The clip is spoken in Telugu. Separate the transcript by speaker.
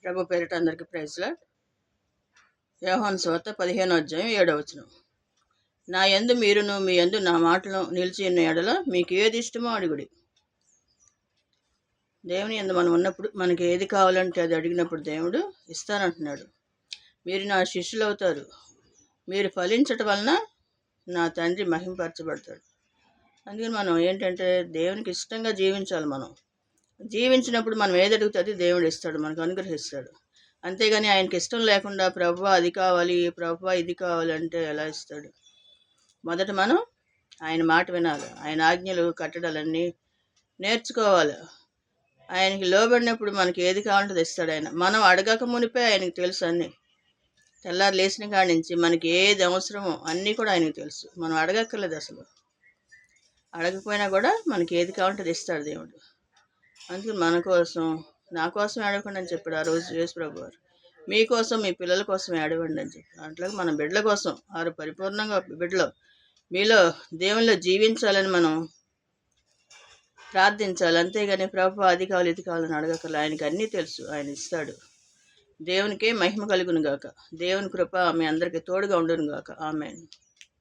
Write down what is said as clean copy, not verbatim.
Speaker 1: ప్రభు పేరిట అందరికీ ప్రైజ్లా. యోహాను సువార్త 15:7. నా యందు మీరును మీ యందు నా మాటలు నిలిచి ఉన్న ఎడల మీకు ఏది ఇష్టమో అడుగుడి. దేవుని యందు మనం ఉన్నప్పుడు మనకి ఏది కావాలంటే అది అడిగినప్పుడు దేవుడు ఇస్తానంటున్నాడు. మీరు నా శిష్యులు అవుతారు, మీరు ఫలించటం వలన నా తండ్రి మహింపరచబడతాడు. అందుకని మనం ఏంటంటే దేవునికి ఇష్టంగా జీవించాలి. మనం జీవించినప్పుడు మనం ఏది అడుగుతుంది దేవుడు ఇస్తాడు, మనకు అనుగ్రహిస్తాడు. అంతేగాని ఆయనకి ఇష్టం లేకుండా ప్రభువా అది కావాలి, ప్రభువా ఇది కావాలంటే ఎలా ఇస్తాడు? మొదట మనం ఆయన మాట వినాలి, ఆయన ఆజ్ఞలు కట్టడాలన్నీ నేర్చుకోవాలి. ఆయనకి లోబడినప్పుడు మనకి ఏది కావాలంటే ఇస్తాడు ఆయన. మనం అడగక మునిపే ఆయనకి తెలుసు అన్నీ. తెల్లారు లేచిన కాడి నుంచి మనకి ఏది అవసరమో అన్నీ కూడా ఆయనకి తెలుసు. మనం అడగక్కర్లేదు అసలు. అడగకపోయినా కూడా మనకి ఏది కావాలంటే ఇస్తాడు దేవుడు. అందుకని మన కోసం, నా కోసం ఏడవకండి అని చెప్పాడు ఆ రోజు యేసు ప్రభు వారు. మీకోసం, మీ పిల్లల కోసం ఏడవండి అని చెప్పాడు. అట్లాగే మన బిడ్డల కోసం, వారు పరిపూర్ణంగా బిడ్డలో మీలో దేవునిలో జీవించాలని మనం ప్రార్థించాలి. అంతేగాని ప్రభు అది కావాలి ఇది కావాలని అడగకల. ఆయనకి అన్నీ తెలుసు, ఆయన ఇస్తాడు. దేవునికే మహిమ కలుగును గాక. దేవుని కృప మీ అందరికీ తోడుగా ఉండును గాక. ఆమేన్.